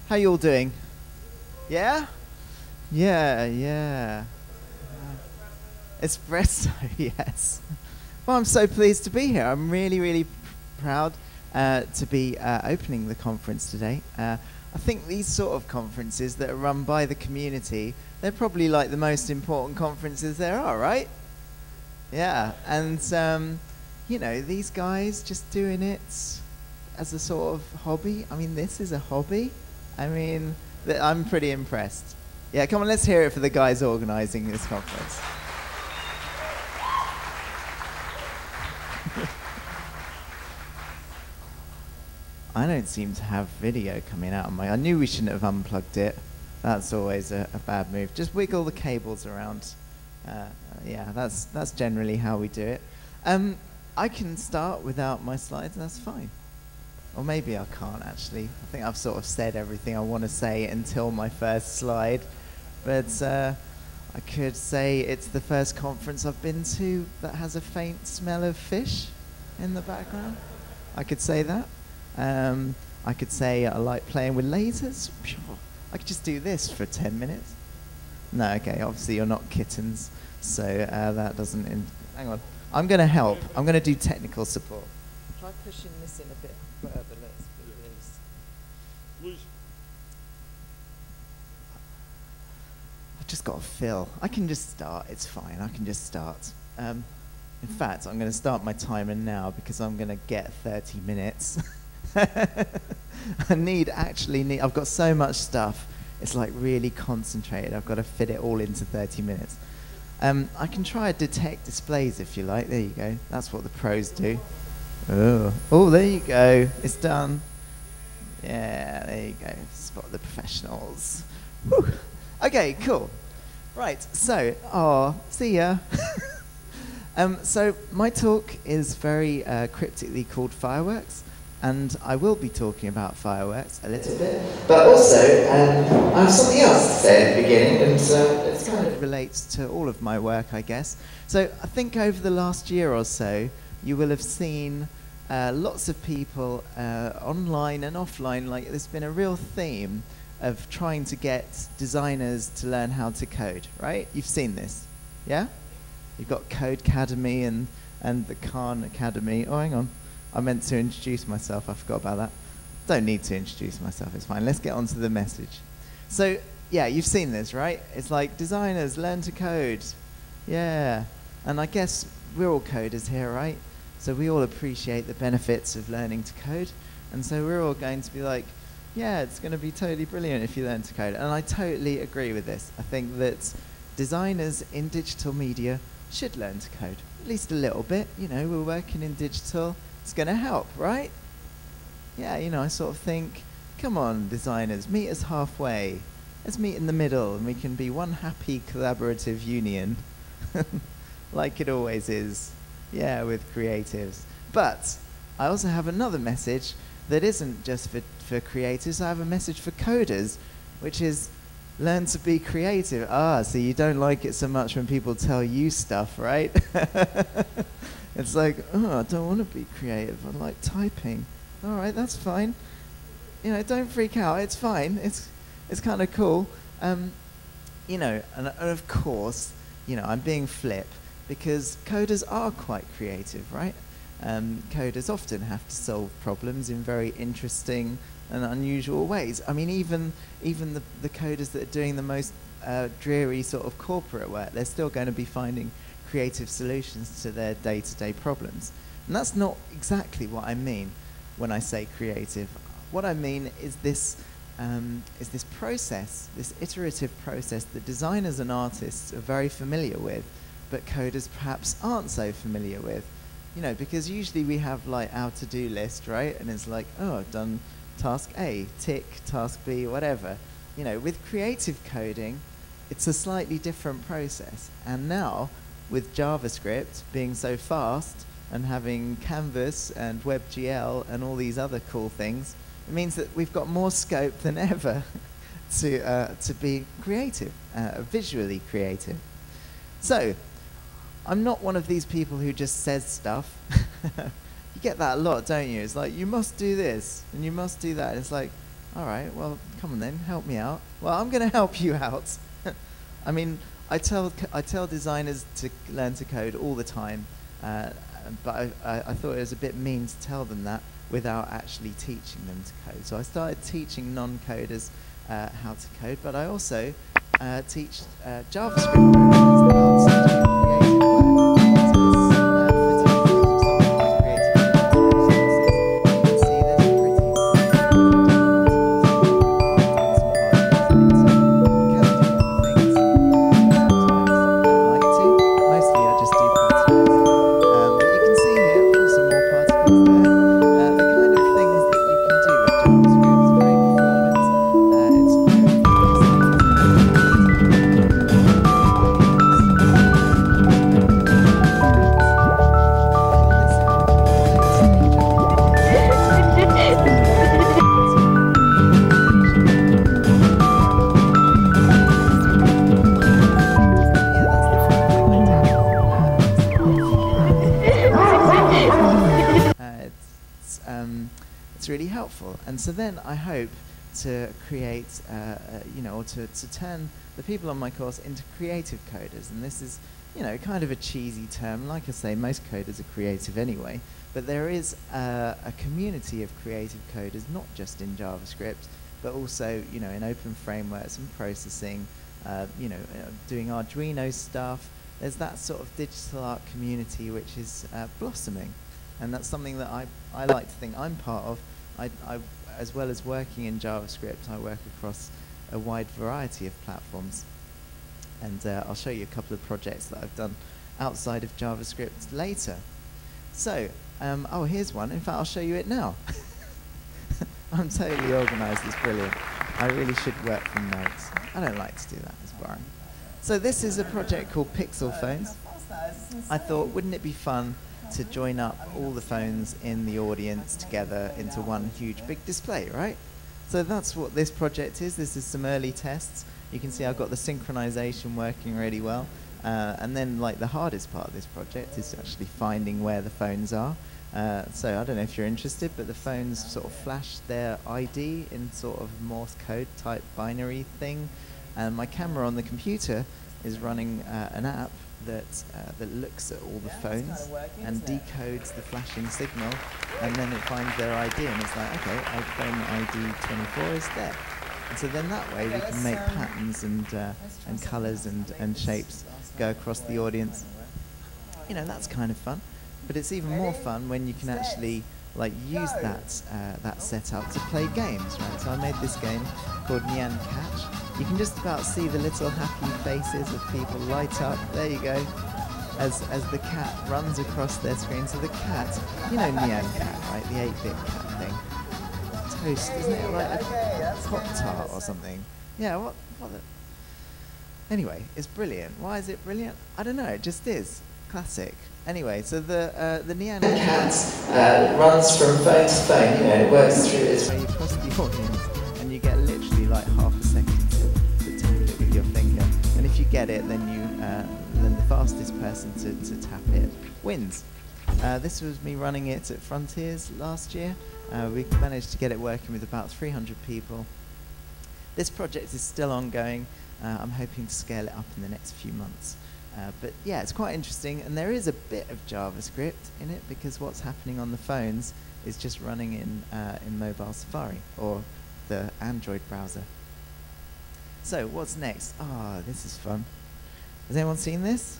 How you all doing? Yeah? Yeah. Espresso, yes. Well, I'm so pleased to be here. I'm really proud to be opening the conference today. I think these sort of conferences that are run by the community, they're probably like the most important conferences there are, right? Yeah, and you know, these guys just doing it as a sort of hobby. I mean, this is a hobby. I mean, I'm pretty impressed. Yeah, come on, let's hear it for the guys organizing this conference. I don't seem to have video coming out of my... I knew we shouldn't have unplugged it. That's always a bad move. Just wiggle the cables around. Yeah, that's generally how we do it. I can start without my slides, that's fine. Or maybe I can't, actually. I think I've sort of said everything I want to say until my first slide. But I could say it's the first conference I've been to that has a faint smell of fish in the background. I could say that. I could say I like playing with lasers. I could just do this for 10 minutes. No, okay, obviously you're not kittens, so that doesn't... hang on. I'm going to help. I'm going to do technical support. Try pushing this in a bit further. Let's be loose. I've just got to fill. I can just start. It's fine. I can just start. In fact, I'm going to start my timer now because I'm going to get 30 minutes. I've got so much stuff. It's like really concentrated. I've got to fit it all into 30 minutes. I can try to detect displays if you like. There you go. That's what the pros do. Oh, there you go. It's done. Yeah, there you go. Spot the professionals. Whew. Okay, cool. Right, so, see ya. So my talk is very cryptically called Fireworks. And I will be talking about fireworks a little bit, but also I have something else to say at the beginning, and it kind of relates to all of my work, I guess. So I think over the last year or so, you will have seen lots of people online and offline, like there's been a real theme of trying to get designers to learn how to code, right? You've seen this, yeah? You've got Codecademy and the Khan Academy. Oh, hang on. I meant to introduce myself. I forgot about that. Don't need to introduce myself. It's fine. Let's get on to the message. So, yeah, you've seen this, right? It's like designers learn to code. Yeah. And I guess we're all coders here, right? So we all appreciate the benefits of learning to code. And so we're all going to be like, yeah, it's going to be totally brilliant if you learn to code. And I totally agree with this. I think that designers in digital media should learn to code. At least a little bit. You know, we're working in digital. It's going to help, right? Yeah, you know, I sort of think, come on, designers, meet us halfway. Let's meet in the middle, and we can be one happy collaborative union, like it always is, yeah, with creatives. But I also have another message that isn't just for creatives. I have a message for coders, which is learn to be creative. So you don't like it so much when people tell you stuff, right? It's like, I don't want to be creative. I like typing. All right, that's fine. You know, don't freak out. It's fine. It's kind of cool. You know, and of course, you know, I'm being flip because coders are quite creative, right? Coders often have to solve problems in very interesting and unusual ways. I mean, even the coders that are doing the most dreary sort of corporate work, they're still going to be finding creative solutions to their day-to-day problems. And that's not exactly what I mean when I say creative. What I mean is this process, this iterative process that designers and artists are very familiar with, but coders perhaps aren't so familiar with. You know, because usually we have like our to-do list, right? And it's like, I've done task A, tick, task B, whatever. You know, with creative coding, it's a slightly different process. And now, with JavaScript being so fast and having Canvas and WebGL and all these other cool things, it means that we've got more scope than ever to be creative, visually creative. So, I'm not one of these people who just says stuff. You get that a lot, don't you? It's like, you must do this and you must do that. It's like, All right, well, come on then, help me out. Well, I'm going to help you out. I mean, I tell designers to learn to code all the time, but I thought it was a bit mean to tell them that without actually teaching them to code. So I started teaching non-coders how to code, but I also teach JavaScript programs how to do creative work. It's really helpful, and so then I hope to create, or to turn the people on my course into creative coders. And this is, kind of a cheesy term. Like I say, most coders are creative anyway, but there is a community of creative coders, not just in JavaScript, but also, in openFrameworks and processing, doing Arduino stuff. There's that sort of digital art community which is blossoming. And that's something that I like to think I'm part of. I, as well as working in JavaScript, I work across a wide variety of platforms. And I'll show you a couple of projects that I've done outside of JavaScript later. So, here's one. In fact, I'll show you it now. I'm totally organized. It's brilliant. I really should work from notes. I don't like to do that. It's boring. So this is a project called PixelPhones. I thought, wouldn't it be fun to join up all the phones in the audience together into one huge big display, right? So that's what this project is. This is some early tests. You can see I've got the synchronization working really well. And then the hardest part of this project is actually finding where the phones are. So I don't know if you're interested, but the phones sort of flash their ID in sort of Morse code type binary thing. And my camera on the computer is running an app that looks at all the phones and decodes the flashing signal, and then it finds their ID, and it's like, okay, phone ID 24 is there. And so then that way we can make patterns and colours and shapes go across the audience. That's kind of fun. But it's even more fun when you can actually use that setup to play games, right? So I made this game called Nyan Catch. You can just about see the little happy faces of people light up. There you go. As the cat runs across their screen. So the cat, Nyan Cat, right? The 8-bit cat thing. Toast, isn't it? Like a Pop-Tart or something. Yeah, what the... Anyway, it's brilliant. Why is it brilliant? I don't know, it just is. Classic. Anyway, so the Nyan Cat runs from phone to phone, it works through its way across the audience, and you get literally half a second to tap it with your finger. And if you get it, then then the fastest person to tap it wins. This was me running it at Frontiers last year. We managed to get it working with about 300 people. This project is still ongoing. I'm hoping to scale it up in the next few months. But yeah, it's quite interesting, and there is a bit of JavaScript in it because what's happening on the phones is just running in mobile Safari or the Android browser. So what's next? This is fun. Has anyone seen this?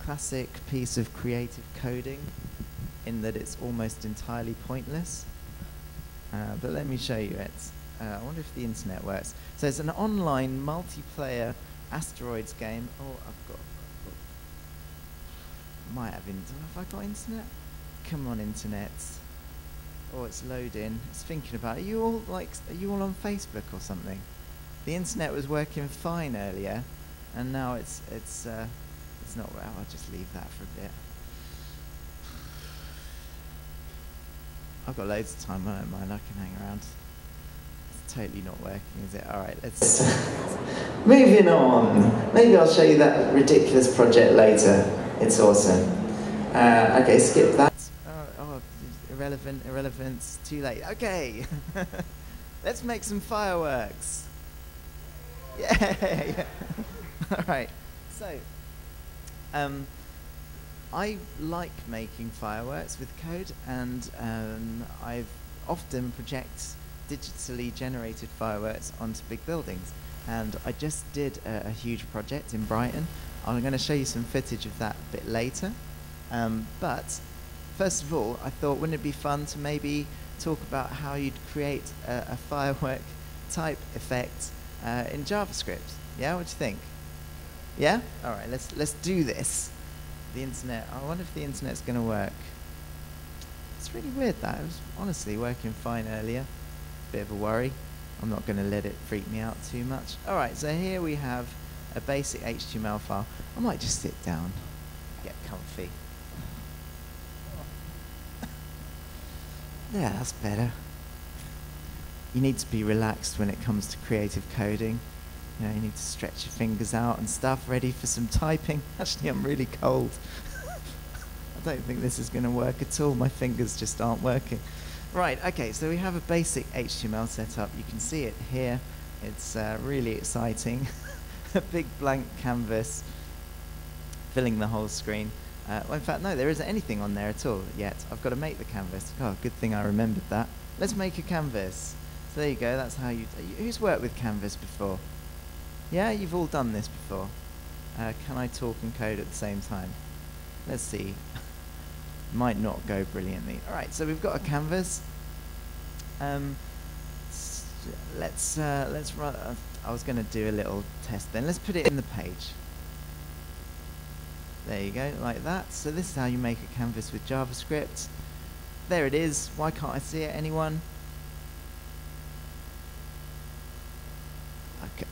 Classic piece of creative coding in that it's almost entirely pointless. But let me show you it. I wonder if the internet works. So it's an online multiplayer Asteroids game. Might have internet. Have I got internet? Come on, internet. It's loading. It's thinking about it. Are you all on Facebook or something? The internet was working fine earlier, and now it's not well. I'll just leave that for a bit. I've got loads of time. I don't mind. I can hang around. Totally not working, is it? Alright, let's... Moving on. Maybe I'll show you that ridiculous project later. It's awesome. Okay, skip that. Irrelevant, too late. Okay. Let's make some fireworks. Yeah. All right. So, I like making fireworks with code, and I've often project digitally generated fireworks onto big buildings. And I just did a huge project in Brighton. I'm going to show you some footage of that a bit later. But first of all, I thought, wouldn't it be fun to maybe talk about how you'd create a firework type effect in JavaScript? Yeah, what do you think? Yeah? All right, let's do this. The internet. I wonder if the internet's going to work. It's really weird that. It was honestly working fine earlier. Bit of a worry. I'm not going to let it freak me out too much. All right, so here we have a basic HTML file. I might just sit down, get comfy. Yeah, that's better. You need to be relaxed when it comes to creative coding. You know, you need to stretch your fingers out and stuff, ready for some typing. Actually, I'm really cold. I don't think this is going to work at all. My fingers just aren't working. Right, okay, so we have a basic HTML setup. You can see it here. It's really exciting. A big blank canvas filling the whole screen. Well, in fact, no, there isn't anything on there at all yet. I've got to make the canvas. Oh, good thing I remembered that. Let's make a canvas. So there you go, that's how you... Who's worked with Canvas before? Yeah, you've all done this before. Can I talk and code at the same time? Let's see. Might not go brilliantly. Alright, so we've got a canvas. Let's run... I was going to do a little test then. Let's put it in the page. There you go, like that. So this is how you make a canvas with JavaScript. There it is. Why can't I see it? Anyone?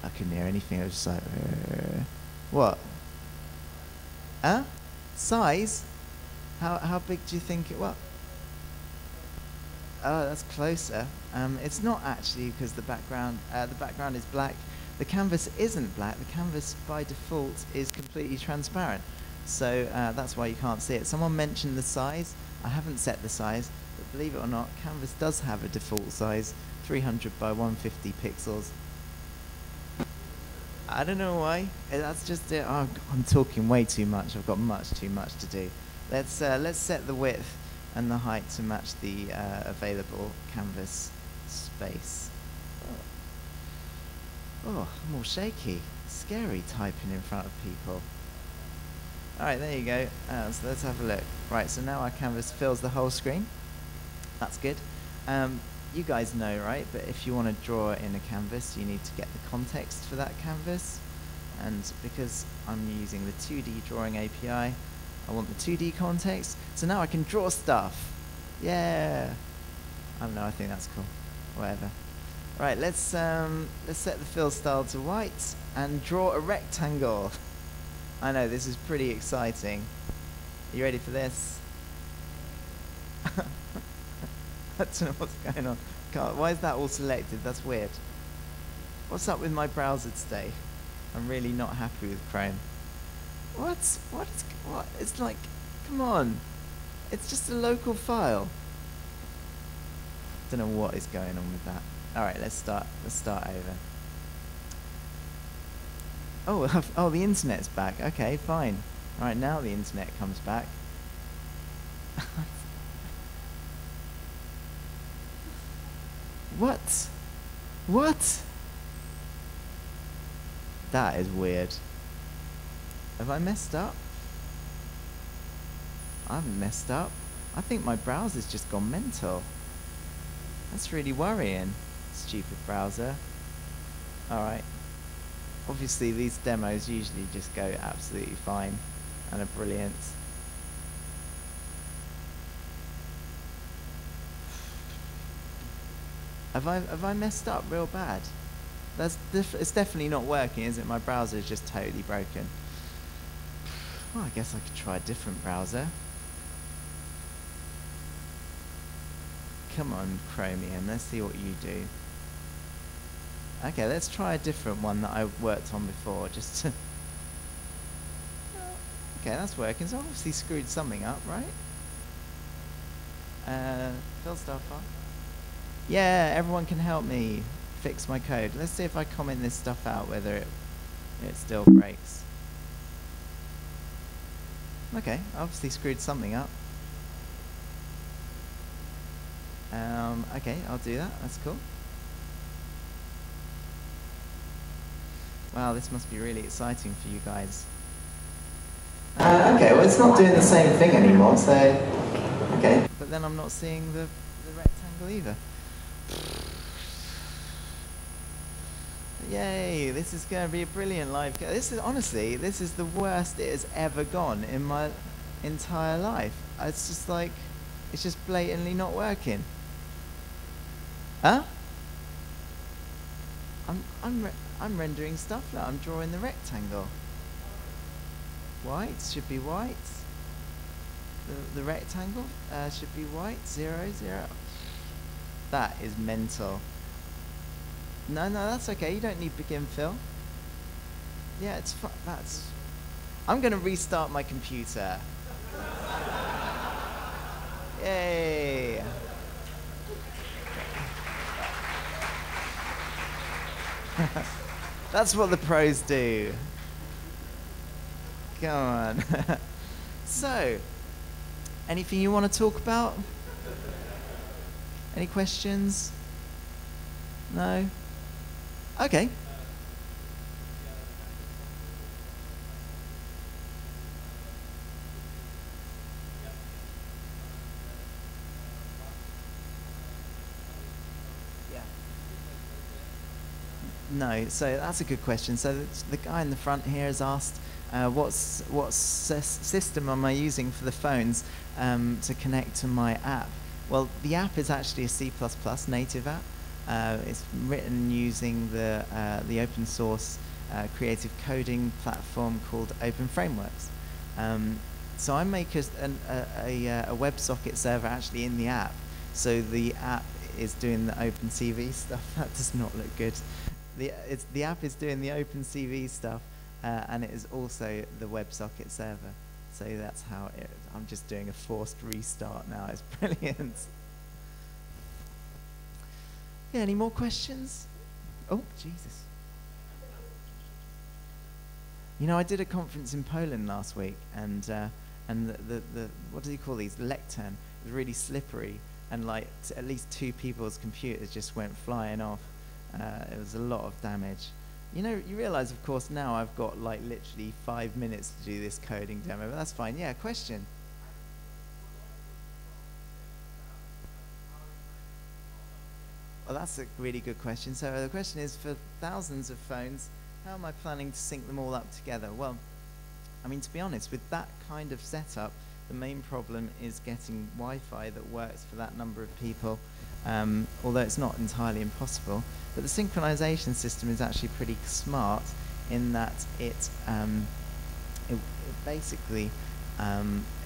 I couldn't hear anything. I was just like, what? Huh? Size? How big do you think it was? Oh, that's closer. It's not actually because the background is black. The canvas isn't black. The canvas by default is completely transparent. So that's why you can't see it. Someone mentioned the size. I haven't set the size, but believe it or not, Canvas does have a default size, 300 by 150 pixels. I don't know why. That's just it. Oh, I'm talking way too much. I've got much too much to do. Let's set the width and the height to match the available canvas space. Oh, I'm all shaky. Scary typing in front of people. Alright, there you go. So let's have a look. Right, so now our canvas fills the whole screen. That's good. You guys know, right? But if you want to draw in a canvas, you need to get the context for that canvas. And because I'm using the 2D drawing API, I want the 2D context. So now I can draw stuff. Yeah. I don't know, I think that's cool. Whatever. Right, let's set the fill style to white and draw a rectangle. I know, this is pretty exciting. Are you ready for this? I don't know what's going on. Why is that all selected? That's weird. What's up with my browser today? I'm really not happy with Chrome. What? It's like, come on. It's just a local file. Don't know what is going on with that. Alright, let's start over. Oh, the internet's back. Okay, fine. Alright, now the internet comes back. What? What? That is weird. Have I messed up? I haven't messed up. I think my browser's just gone mental. That's really worrying. Stupid browser. Alright. Obviously these demos usually just go absolutely fine and are brilliant. Have I messed up real bad? It's definitely not working, is it? My browser is just totally broken. Well, I guess I could try a different browser. Come on, Chromium, let's see what you do. Okay, let's try a different one that I worked on before, just to... Okay, that's working, so I obviously screwed something up, right? Fill style file. Yeah, everyone can help me fix my code. Let's see if I comment this stuff out, whether it still breaks. Okay, obviously screwed something up. Okay, I'll do that. That's cool. Wow, this must be really exciting for you guys. Okay, well it's not doing the same thing anymore, so... Okay, but then I'm not seeing the rectangle either. Yay, this is going to be a brilliant live... This is, honestly, this is the worst it has ever gone in my entire life. It's just like, it's just blatantly not working. Huh? I'm rendering stuff now. I'm drawing the rectangle. White should be white. The rectangle should be white. 0, 0. That is mental. No, that's okay. You don't need begin fill. Yeah, it's that's. I'm gonna restart my computer. Yay! That's what the pros do. Come on. So, anything you want to talk about? Any questions? No? Okay. No, so that's a good question. So the guy in the front here has asked, what system am I using for the phones to connect to my app? Well, the app is actually a C++ native app. It's written using the open source creative coding platform called openFrameworks. So I make a WebSocket server actually in the app. So the app is doing the OpenCV stuff. That does not look good. The app is doing the OpenCV stuff, and it is also the WebSocket server. So that's how it. I'm just doing a forced restart now. It's brilliant. Yeah. Any more questions? Oh, Jesus. You know, I did a conference in Poland last week, and the what do you call these? The lectern was really slippery, and like at least 2 people's computers just went flying off. It was a lot of damage. You know, you realize, of course, now I've got like literally 5 minutes to do this coding demo, but that's fine. Yeah, question? Well, that's a really good question. So the question is, for thousands of phones, how am I planning to sync them all up together? Well, I mean, to be honest, with that kind of setup, the main problem is getting Wi-Fi that works for that number of people, although it's not entirely impossible. But the synchronization system is actually pretty smart in that it basically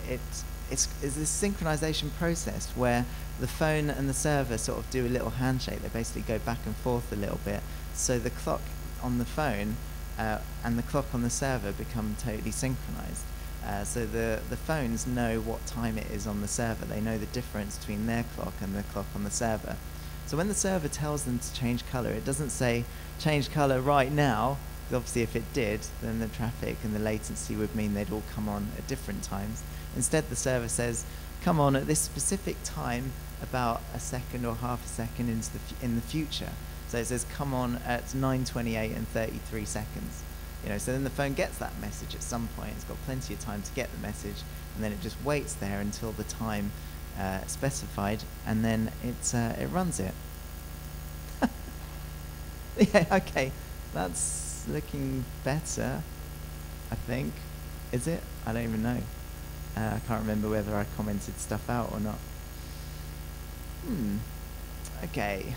it's this synchronization process where the phone and the server sort of do a little handshake. They basically go back and forth a little bit. So the clock on the phone and the clock on the server become totally synchronized. So the phones know what time it is on the server. They know the difference between their clock and the clock on the server. So when the server tells them to change color, it doesn't say change color right now. Obviously, if it did, then the traffic and the latency would mean they'd all come on at different times. Instead, the server says, come on at this specific time, about a second or half a second in the future. So it says, come on at 9:28 and 33 seconds. You know, so then the phone gets that message at some point. It's got plenty of time to get the message, and then it just waits there until the time specified, and then it runs it. Yeah, okay, that's looking better, I think. Is it? I don't even know. I can't remember whether I commented stuff out or not. Okay.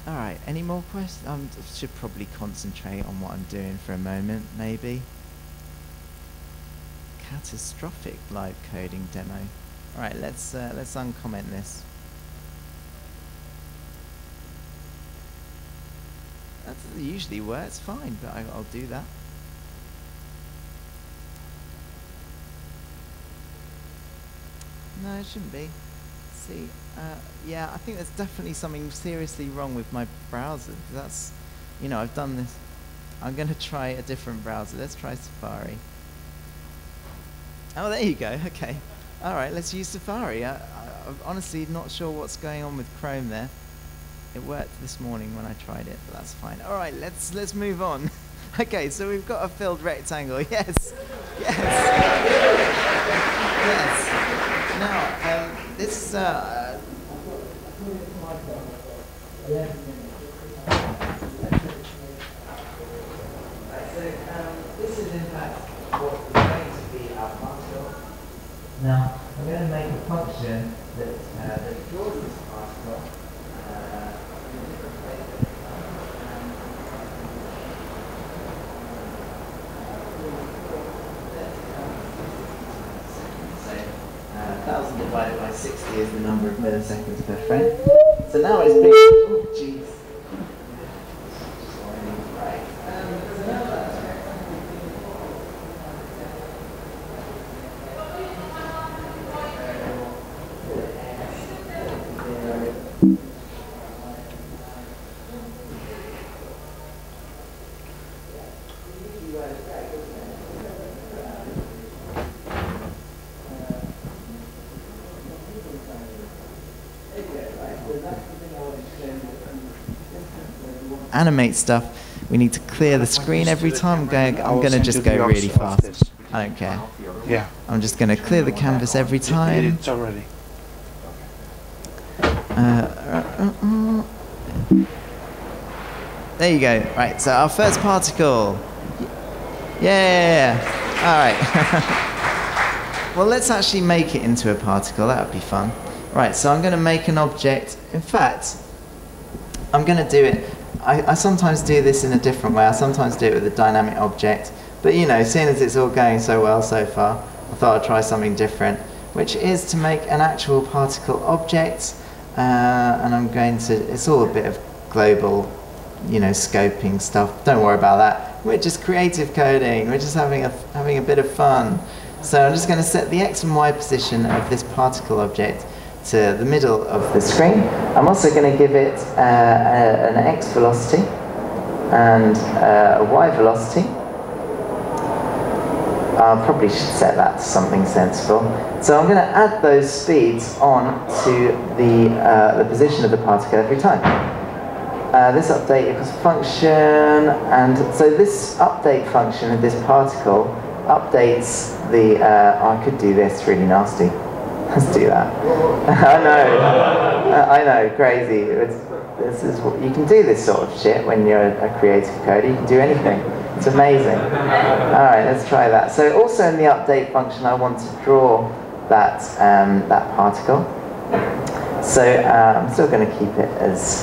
All right, any more questions? I should probably concentrate on what I'm doing for a moment, maybe. Catastrophic live coding demo. All right, let's uncomment this. That usually works fine, but I'll do that. No, it shouldn't be. see. Yeah, I think there's definitely something seriously wrong with my browser. That's, you know, I've done this. I'm going to try a different browser. Let's try Safari. Oh, there you go. Okay. All right, let's use Safari. I'm honestly not sure what's going on with Chrome there. It worked this morning when I tried it, but that's fine. All right, let's move on. Okay, so we've got a filled rectangle. Yes. Yes. Yes. Now, this this is in fact what is going to be our particle. Now, I'm going to make a function that draws this particle in different places. So, 1,000 divided by 60 is the number of milliseconds per frame. So now it's big. Oh, jeez. Right. So now that's animate stuff, we need to clear the screen every time. I'm going to just go really fast. I don't care. Yeah. I'm just going to clear the canvas every time. It's already. There you go. Right, so our first particle. Yeah. All right. Well, let's actually make it into a particle. That would be fun. Right, so I'm going to make an object. In fact, I'm going to do it. I sometimes do this in a different way. I sometimes do it with a dynamic object. But you know, seeing as it's all going so well so far, I thought I'd try something different, which is to make an actual particle object. And I'm going to, it's all a bit of global, you know, scoping stuff. Don't worry about that. We're just creative coding. We're just having a bit of fun. So I'm just going to set the x and y position of this particle object to the middle of the screen. I'm also going to give it an x velocity and a y velocity. I probably should set that to something sensible. So I'm going to add those speeds on to the position of the particle every time. This update equals function, and so this update function of this particle updates the. I could do this really nasty. Let's do that. I know, crazy. You can do this sort of shit when you're a creative coder. You can do anything. It's amazing. All right, let's try that. So also in the update function, I want to draw that that particle. So I'm still going to keep it as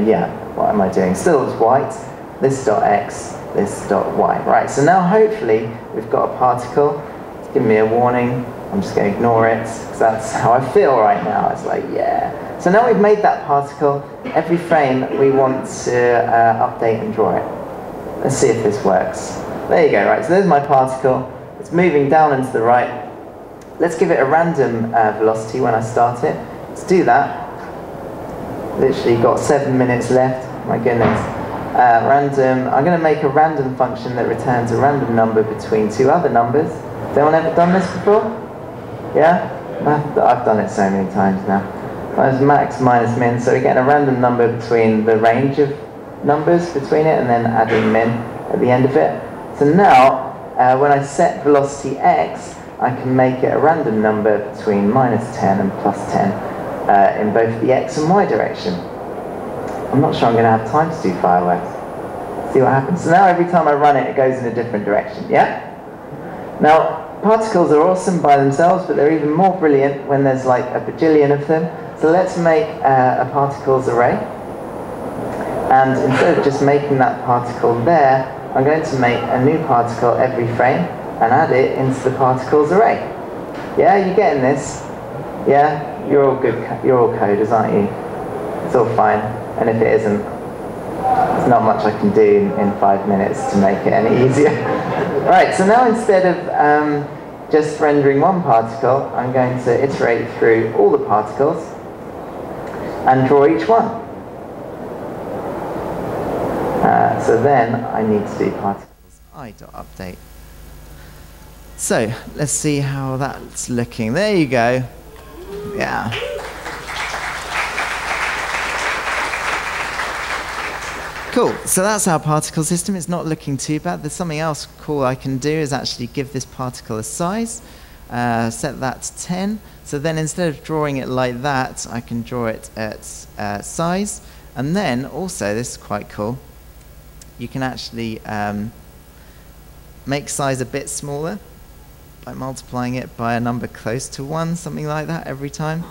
yeah. What am I doing? Still as white. This dot x. This dot y. Right. So now hopefully we've got a particle. Give me a warning. I'm just going to ignore it because that's how I feel right now. It's like, yeah. So now we've made that particle. Every frame we want to update and draw it. Let's see if this works. There you go. Right. So there's my particle. It's moving down and to the right. Let's give it a random velocity when I start it. Let's do that. Literally got 7 minutes left. My goodness. Random. I'm going to make a random function that returns a random number between two other numbers. Has anyone ever done this before? Yeah? I've done it so many times now. There's max minus min, so we're getting a random number between the range of numbers between it and then adding min at the end of it. So now, when I set velocity x, I can make it a random number between -10 and +10 in both the x and y direction. I'm not sure I'm going to have time to do fireworks. See what happens. So now every time I run it, it goes in a different direction, yeah? Now, particles are awesome by themselves, but they're even more brilliant when there's like a bajillion of them. So let's make a particles array. And instead of just making that particle there, I'm going to make a new particle every frame and add it into the particles array. Yeah, you getting this? Yeah? You're all good, you're all coders, aren't you? It's all fine. And if it isn't, there's not much I can do in 5 minutes to make it any easier. Right, so now instead of just rendering one particle, I'm going to iterate through all the particles and draw each one. So then I need to do particles i.update. So let's see how that's looking. There you go. Yeah. Cool. So that's our particle system. It's not looking too bad. There's something else cool I can do is actually give this particle a size. Set that to 10. So then instead of drawing it like that, I can draw it at size. And then also, this is quite cool, you can actually make size a bit smaller by multiplying it by a number close to 1, something like that every time.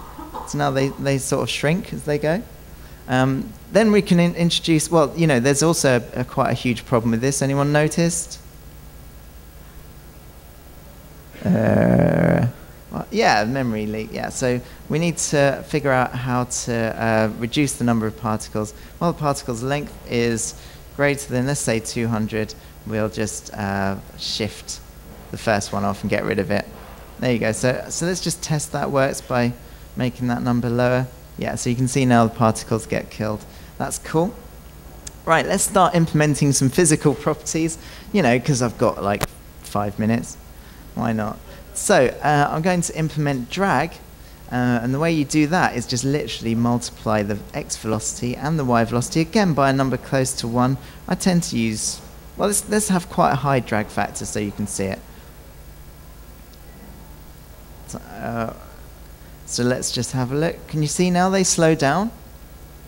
So now they sort of shrink as they go. Then we can introduce, well, you know, there's also quite a huge problem with this. Anyone noticed? Yeah, memory leak, yeah. So we need to figure out how to reduce the number of particles. Well, the particle's length is greater than, let's say, 200. We'll just shift the first one off and get rid of it. There you go. So let's just test that works by making that number lower. Yeah, so you can see now the particles get killed. That's cool. Right, let's start implementing some physical properties, you know, because I've got like 5 minutes. Why not? So I'm going to implement drag, and the way you do that is just literally multiply the x velocity and the y velocity, again, by a number close to 1. I tend to use, well, let's have quite a high drag factor so you can see it. So let's just have a look. Can you see now they slow down?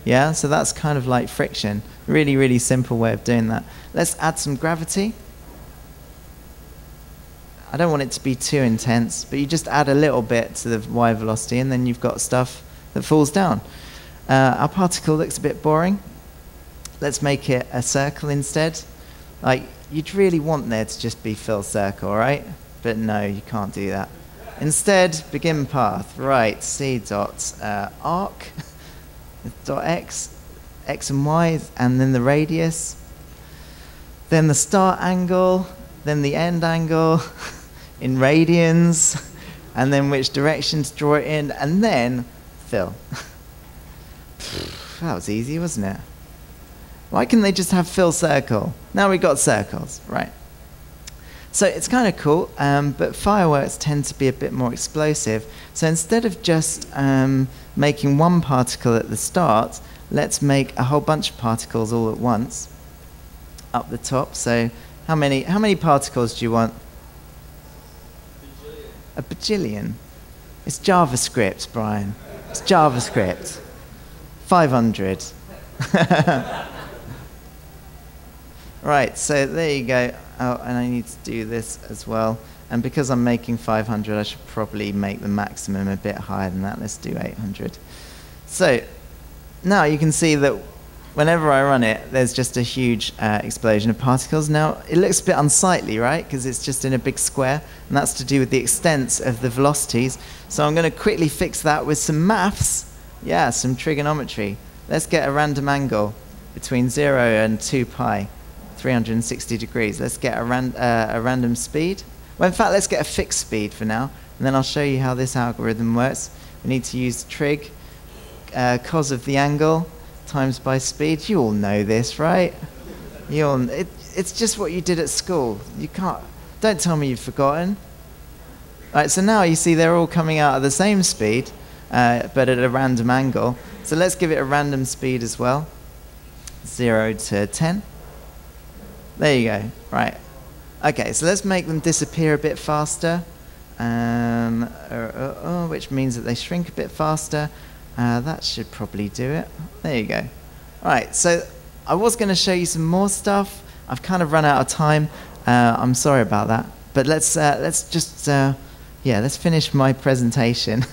Yeah, so that's kind of like friction. Really, really simple way of doing that. Let's add some gravity. I don't want it to be too intense, but you just add a little bit to the y velocity, and then you've got stuff that falls down. Our particle looks a bit boring. Let's make it a circle instead. Like, you'd really want there to just be fill circle, right? But no, you can't do that. Instead, begin path, right, c dot arc, dot x and y, and then the radius, then the start angle, then the end angle in radians, and then which direction to draw it in, and then fill. That was easy, wasn't it? Why couldn't they just have fill circle? Now we've got circles, right? So it's kind of cool, but fireworks tend to be a bit more explosive. So instead of just making one particle at the start, let's make a whole bunch of particles all at once up the top. So how many particles do you want? A bajillion. It's JavaScript, Brian. It's JavaScript. 500. Right, so there you go. Oh, and I need to do this as well. And because I'm making 500, I should probably make the maximum a bit higher than that. Let's do 800. So now you can see that whenever I run it, there's just a huge explosion of particles. Now, it looks a bit unsightly, right? Because it's just in a big square. And that's to do with the extents of the velocities. So I'm going to quickly fix that with some maths. Yeah, some trigonometry. Let's get a random angle between 0 and 2 pi. 360 degrees. Let's get a random speed. Well, in fact, let's get a fixed speed for now, and then I'll show you how this algorithm works. We need to use trig, cos of the angle, times by speed. You all know this, right? It's just what you did at school. You can't. Don't tell me you've forgotten. Right, so now you see they're all coming out at the same speed, but at a random angle. So let's give it a random speed as well. 0 to 10. There you go. Right. Okay, so let's make them disappear a bit faster, which means that they shrink a bit faster. That should probably do it. There you go. All right, so I was going to show you some more stuff. I've kind of run out of time. I'm sorry about that. But let's finish my presentation,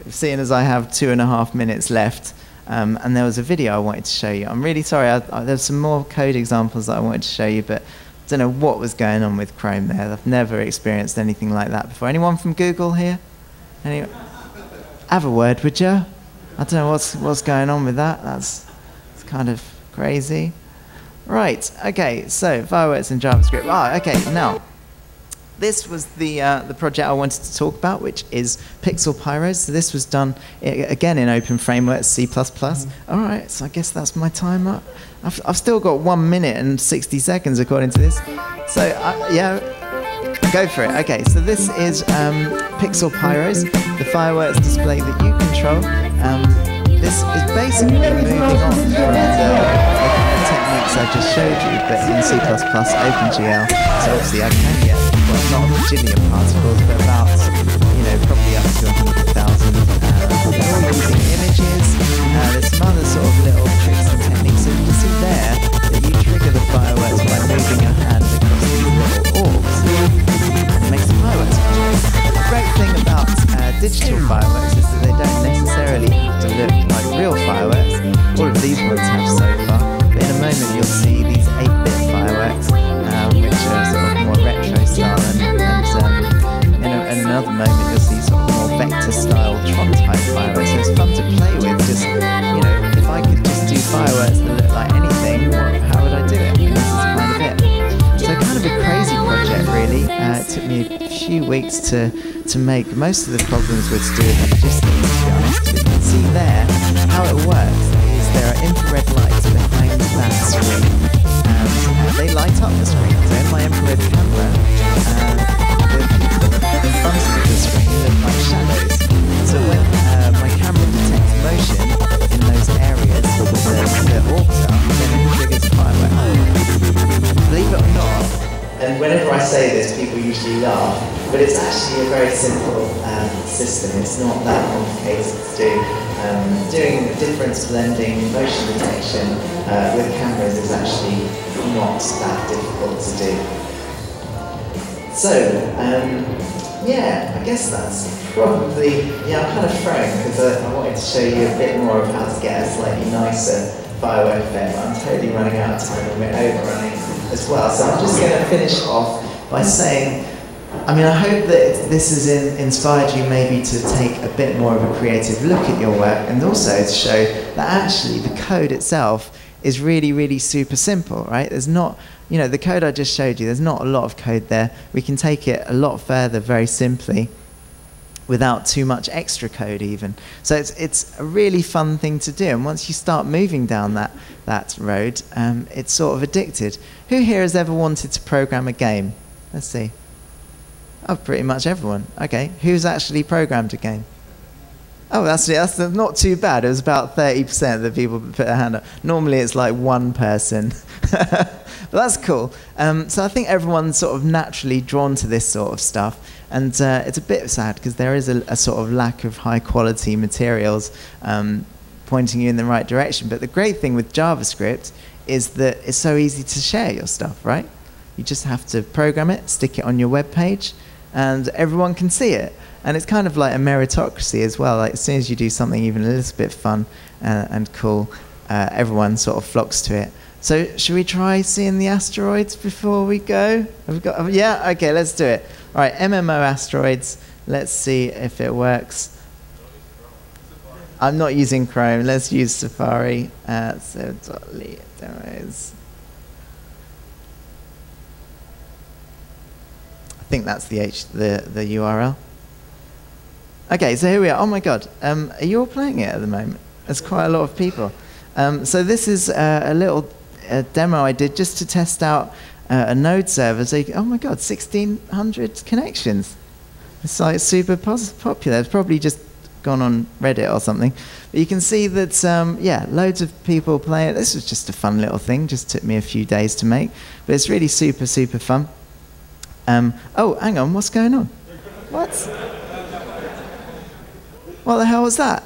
seeing as I have 2.5 minutes left. And there was a video I wanted to show you. I'm really sorry. There's some more code examples that I wanted to show you, but I don't know what was going on with Chrome there. I've never experienced anything like that before. Anyone from Google here? Have a word, would you? I don't know what's going on with that. It's kind of crazy. Right. Okay. So fireworks in JavaScript. Ah. Okay. Now, this was the project I wanted to talk about, which is PixelPyros. So this was done, again, in openFrameworks, C++. All right, so I guess that's my time up. I've still got 1 minute and 60 seconds, according to this. So, yeah, go for it. OK, so this is PixelPyros, the fireworks display that you control. This is basically moving on from the techniques I just showed you, but in C++, OpenGL. So obviously I can get, well, not a bajillion particles, but about, probably up to 100,000. They're all using images. There's some other sort of little tricks and techniques. So you can see there that you trigger the fireworks by moving your hand across these little orbs. And it makes the fireworks. The great thing about digital fireworks is that they don't necessarily have to look like real fireworks. All of these ones have so far. But in a moment you'll see these 8-bit fireworks, which are sort of more retro style, and in another moment you'll see sort of more vector style Tron type fireworks. So it's fun to play with. Just, if I could just do fireworks that look like anything, how would I do it? And this is kind of it. So kind of a crazy project, really. It took me a few weeks to make. Most of the problems were to do with logistics, to be honest. But you can see there how it works is there are infrared lights behind that screen, and they light up the screen. So in my infrared camera, the people in front of the screen look like shadows. So when my camera detects motion in those areas where the orbs are, then it triggers a firework. Believe it or not, and whenever I say this, people usually laugh, but it's actually a very simple system. It's not that complicated to do. Doing difference blending, motion detection with cameras is actually not that difficult to do. So, yeah, I guess that's probably, I'm kind of thrown because I wanted to show you a bit more of how to get a slightly nicer firework effect, but I'm totally running out of time and we're overrunning as well. So I'm just going to finish off by saying, I hope that this has inspired you maybe to take a bit more of a creative look at your work, and also to show that actually the code itself is really, really super simple, right? There's not, the code I just showed you, there's not a lot of code there. We can take it a lot further very simply without too much extra code even. So it's a really fun thing to do, and once you start moving down that road, it's sort of addicted. Who here has ever wanted to program a game? Let's see. Oh, pretty much everyone. Okay, who's actually programmed a game? Oh, that's not too bad. It was about 30% of the people put their hand up. Normally it's like one person. But that's cool. So I think everyone's sort of naturally drawn to this sort of stuff. And it's a bit sad because there is a sort of lack of high quality materials pointing you in the right direction. But the great thing with JavaScript is that it's so easy to share your stuff, right? You just have to program it, stick it on your web page, and everyone can see it. And it's kind of like a meritocracy as well. Like as soon as you do something even a little bit fun and cool, everyone sort of flocks to it. So should we try seeing the asteroids before we go? Have we got, yeah, okay, let's do it. All right, MMO asteroids. Let's see if it works. I'm not using Chrome. Let's use Safari. Seb Lee demos. I think that's the URL. Okay, so here we are. Oh my God, are you all playing it at the moment? There's quite a lot of people. So this is a little demo I did just to test out a node server. So oh my God, 1,600 connections. It's like super popular. It's probably just gone on Reddit or something. But you can see that, yeah, loads of people play it. This was just a fun little thing. Just took me a few days to make. But it's really super, super fun. Oh, hang on, what's going on? What? What the hell was that?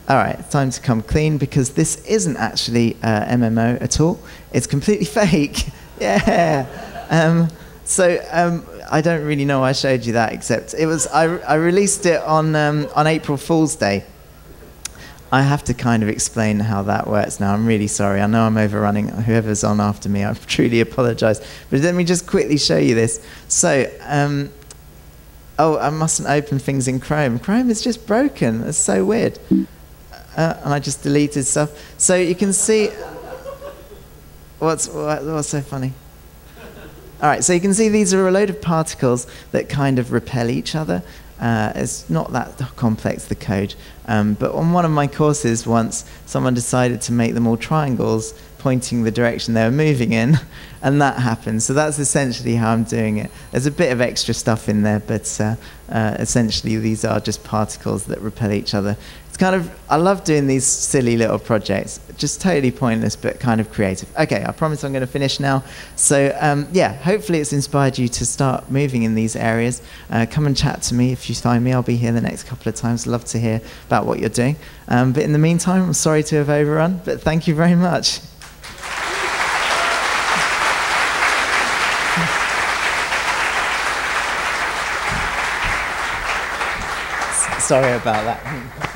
All right, it's time to come clean because this isn't actually MMO at all. It's completely fake. Yeah. I don't really know why I showed you that, except it was I released it on April Fool's Day. I have to kind of explain how that works now. I'm really sorry. I know I'm overrunning. Whoever's on after me, I truly apologize. But let me just quickly show you this. So, oh, I mustn't open things in Chrome. Chrome is just broken. It's so weird. And I just deleted stuff. So you can see what's so funny. All right, so you can see these are a load of particles that kind of repel each other. It's not that complex, the code. But on one of my courses once, someone decided to make them all triangles pointing the direction they were moving in, and that happened. So that's essentially how I'm doing it. There's a bit of extra stuff in there, but essentially these are just particles that repel each other. It's kind of, I love doing these silly little projects, just totally pointless, but kind of creative. Okay, I promise I'm going to finish now. So yeah, hopefully it's inspired you to start moving in these areas. Come and chat to me if you find me. I'll be here the next couple of times. Love to hear about what you're doing. But in the meantime, I'm sorry to have overrun, but thank you very much. Sorry about that.